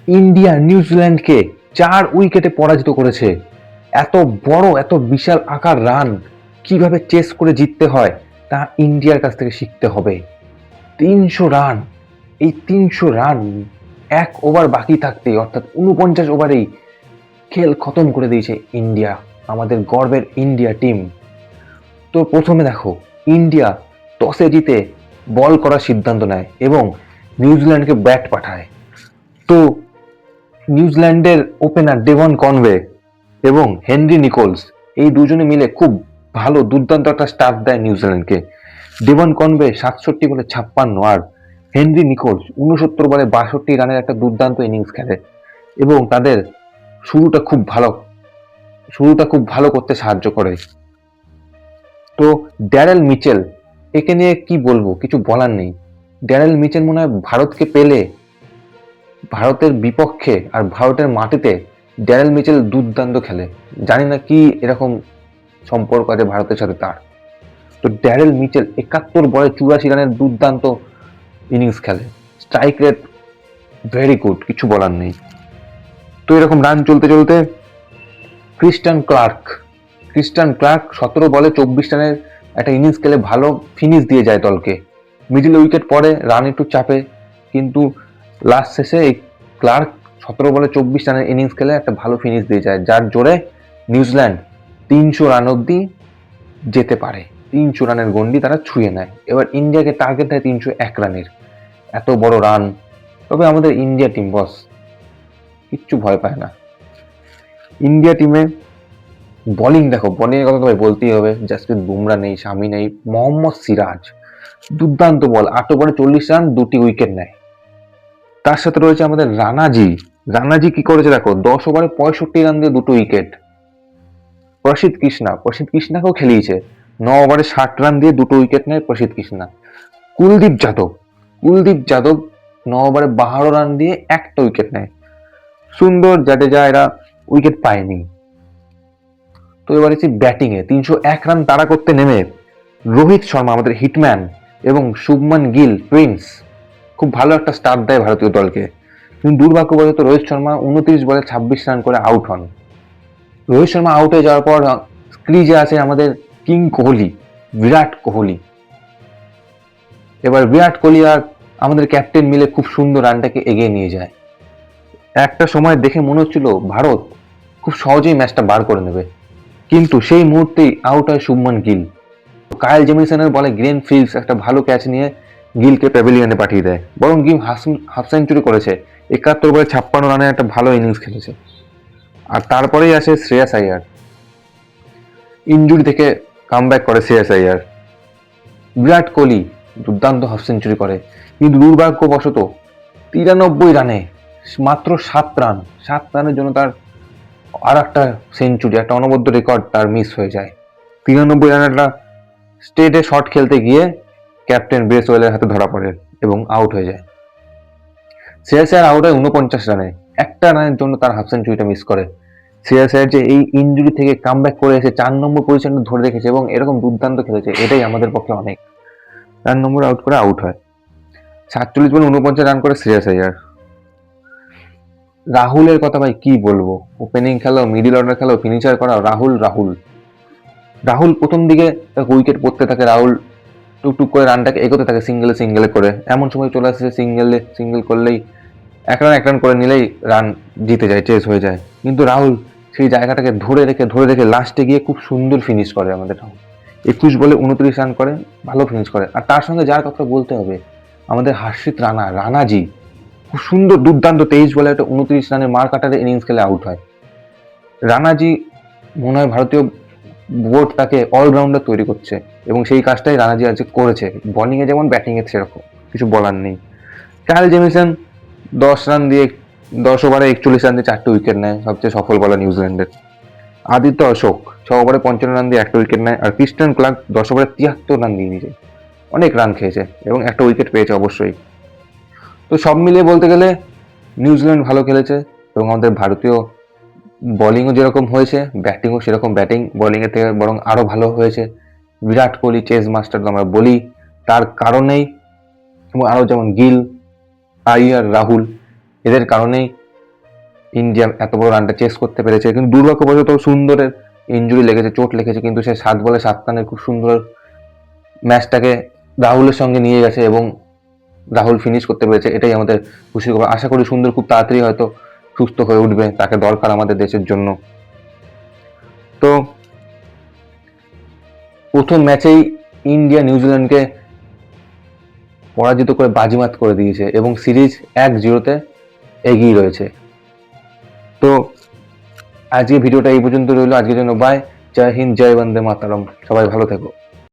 India নিউজিল্যান্ডকে 4 উইকেটে পরাজিত করেছে। এত বড়, এত বিশাল আকার রান কিভাবে চেস করে জিততে হয় তা ইন্ডিয়ার কাছ থেকে শিখতে হবে। 300 রান, এই 300 রান 1 ওভার বাকি থাকতেই, অর্থাৎ 49 ওভারেই খেল খতম করে দিয়েছে ইন্ডিয়া, আমাদের গর্বের ইন্ডিয়া টিম। তো প্রথমে দেখো, ইন্ডিয়া টসে জিতে বল করার সিদ্ধান্ত নেয় এবং নিউজিল্যান্ডকে ব্যাট পাঠায়। তো নিউজিল্যান্ডের ওপেনার ডেভন কনওয়ে এবং হেনরি নিকোলস, এই দুজনে মিলে খুব ভালো দুর্দান্ত একটা স্টার্ট দেয় নিউজিল্যান্ডকে। ডেভন কনওয়ে 67 বলে 56 আর হেনরি নিকোলস 69 বলে 62 রানের একটা দুর্দান্ত ইনিংস খেলে এবং তাদের শুরুটা খুব ভালো করতে সাহায্য করে। তো ড্যারেল মিচেল, একে নিয়ে কি বলবো, কিছু বলার নেই। ড্যারেল মিচেল মনে হয় ভারতকে পেলে, ভারতের বিপক্ষে আর ভারতের মাটিতে ড্যারেল মিচেল দুর্দান্ত খেলে। জানি না কি এরকম সম্পর্ক আছে ভারতের সাথে তার। তো ড্যারেল মিচেল 71 বলে 84 রানের দুর্দান্ত ইনিংস খেলে। স্ট্রাইক রেট ভেরি গুড, কিছু বলার নেই। তো এরকম রান চলতে চলতে ক্রিস্টান ক্লার্ক 17 বলে 24 রানের একটা ইনিংস খেলে ভালো ফিনিশ দিয়ে যায় দলকে। মিডল উইকেট পরে রান একটু চাপে, কিন্তু লাস্ট শেষে এই ক্লার্ক 17 বলে 24 রানের ইনিংস খেলে একটা ভালো ফিনিশ দিয়ে যায়, যার জোরে নিউজিল্যান্ড 300 রান অব্দি যেতে পারে। 300 রানের গন্ডি তারা ছুঁয়ে নেয়। এবার ইন্ডিয়াকে টার্গেট দেয় 301 রানের। এত বড় রান, তবে আমাদের ইন্ডিয়া টিম বস কিচ্ছু ভয় পায় না। ইন্ডিয়া টিমে বোলিং দেখো, বোলিং এর কথা তো ভাই বলতেই হবে। জাসপ্রীত বুমরা নেই, শামি নেই, মোহাম্মদ সিরাজ দুর্দান্ত বল, 8 ওভারে 40 রান, 2টি উইকেট নেয়। তার সাথে রয়েছে আমাদের রানাজি কি করেছে দেখো, 10 ওভারে 65 রান দিয়ে 2টো উইকেট। প্রসিদ্ধ কৃষ্ণাকেও খেলিয়েছে, 9 ওভারে 60 রান দিয়ে 2টো উইকেট নেয় প্রসিদ্ধ কৃষ্ণা। কুলদীপ যাদব 9 ওভারে 52 রান দিয়ে 1টা উইকেট নেয়। সুন্দর, জাডেজা এরা উইকেট পায়নি। তো এবার এসে ব্যাটিং এ 301 রান তাড়া করতে নেমে রোহিত শর্মা, আমাদের হিটম্যান, এবং শুভমান গিল প্রিন্স খুব ভালো একটা স্টার্ট দেয় ভারতীয় দলকে। কিন্তু দুর্ভাগ্যবশত রোহিত শর্মা 29 বলে 26 রান করে আউট হন। রোহিত শর্মা আউট হয়ে যাওয়ার পর ক্রিজে আছে আমাদের কিং কোহলি, বিরাট কোহলি। এবার বিরাট কোহলি আর আমাদের ক্যাপ্টেন মিলে খুব সুন্দর রানটাকে এগিয়ে নিয়ে যায়। একটা সময় দেখে মনে হচ্ছিল ভারত খুব সহজেই ম্যাচটা বার করে নেবে, কিন্তু সেই মুহূর্তেই আউট হয় শুভমান গিল। কায়েল জেমিসনের বলে গ্লেন ফিল্ডস একটা ভালো ক্যাচ নিয়ে গিলকে প্যাভিলিয়নে পাঠিয়ে দেয়। বরং গিল হাফ সেঞ্চুরি করেছে, 71 বলে 56 রানের একটা ভালো ইনিংস খেলেছে। আর তারপরেই আসে শ্রেয়াস আইয়ার, ইনজুরি থেকে কামব্যাক করে শ্রেয়াস আইয়ার। বিরাট কোহলি দুর্দান্ত হাফ সেঞ্চুরি করে, কিন্তু দুর্ভাগ্যবশত 93 রানে মাত্র 7 রানের জন্য তার আর একটা সেঞ্চুরি, একটা অনবদ্য রেকর্ড তার মিস হয়ে যায়। 93 রানের একটা স্টেটে শট খেলতে গিয়ে ক্যাপ্টেন ব্রেসওয়েলের হাতে ধরা পড়ে এবং আউট হয়ে যায়। শ্রেয়াস আইয়ার আউট হয় 49 রানে, একটা রানের জন্য তার হাফ সেঞ্চুরিটা মিস করে। শ্রেয়াস আইয়ার যে এই ইনজুরি থেকে কামব্যাক করে এসে 4 নম্বর পজিশনটা ধরে রেখেছে এবং এরকম দুর্দান্ত খেলেছে, এটাই আমাদের পক্ষে অনেক। 4 নম্বর আউট করে আউট হয়। 47 বলে 49 রান করে শ্রেয়াস আইয়ার। রাহুলের কথা ভাই কি বলবো, ওপেনিং খেলো, মিডিল অর্ডার খেলো, ফিনিশার করাও, রাহুল প্রথম দিকে উইকেট পড়তে থাকে, রাহুল টুকটুক করে রানটাকে এগোতে থাকে সিঙ্গেলে করে। এমন সময় চলে আসছে সিঙ্গেল করলেই এক রান করে নিলেই রান জিতে যায়, চেস হয়ে যায়। কিন্তু রাহুল সেই জায়গাটাকে ধরে রেখে লাস্টে গিয়ে খুব সুন্দর ফিনিশ করে আমাদের রাহুল। 21 বলে 29 রান করে ভালো ফিনিশ করে। আর তার সঙ্গে যার কথা বলতে হবে, আমাদের হর্ষিত রানাজি খুব সুন্দর দুর্দান্ত 23 বলে একটা 29 রানের মার কাটারে ইনিংস খেলে আউট হয়। রানাজি মনে হয় ভারতীয় বোর্ড তাকে অলরাউন্ডার তৈরি করছে এবং সেই কাজটাই রানাজি আজকে করেছে, বোলিং এ যেমন ব্যাটিং এ সেরকম, কিছু বলার নেই। কায়েল জেমিসন 10 রান দিয়ে 10 ওভারে 41 রান দিয়ে 4টে উইকেট নেয়, সবচেয়ে সফল বলার নিউজিল্যান্ডের। আদিত্য অশোক 6 ওভারে 55 রান দিয়ে 1টা উইকেট নেয়। আর ক্রিস্টান ক্লার্ক 10 ওভারে 73 রান দিয়ে নিজে অনেক রান খেয়েছে এবং একটা উইকেট পেয়েছে অবশ্যই। তো সব মিলিয়ে বলতে গেলে নিউজিল্যান্ড ভালো খেলেছে এবং আমাদের ভারতীয় বোলিংও যেরকম হয়েছে, ব্যাটিংও সেরকম, ব্যাটিং বোলিংয়ের থেকে বরং আরও ভালো হয়েছে। বিরাট কোহলি চেস মাস্টার তো আমরা বলি, তার কারণেই, এবং আরও যেমন গিল, আইয়ার, রাহুল, এদের কারণেই ইন্ডিয়া এত বড় রানটা চেস করতে পেরেছে। কিন্তু দুর্ভাগ্যবশত সুন্দরের ইনজুরি লেগেছে, চোট লেগেছে, কিন্তু সে 7 বলে 7 রানে খুব সুন্দর ম্যাচটাকে রাহুলের সঙ্গে নিয়ে গেছে এবং রাহুল ফিনিশ করতে পেরেছে। এটাই আমাদের খুশির খবর। আশা করি সুন্দর খুব তাড়াতাড়ি হয়তো সুস্থ হয়ে উঠবে, তাকে দরকার আমাদের দেশের জন্য। তো প্রথম ম্যাচেই ইন্ডিয়া নিউজিল্যান্ডকে পরাজিত করে বাজিমাত করে দিয়েছে এবং সিরিজ 1-0 এগিয়ে রয়েছে। তো আজকে ভিডিওটা এই পর্যন্ত রইলো। আজকের জন্য বাই। জয় হিন্দ, জয় বন্দে মাতরম। সবাই ভালো থেকো।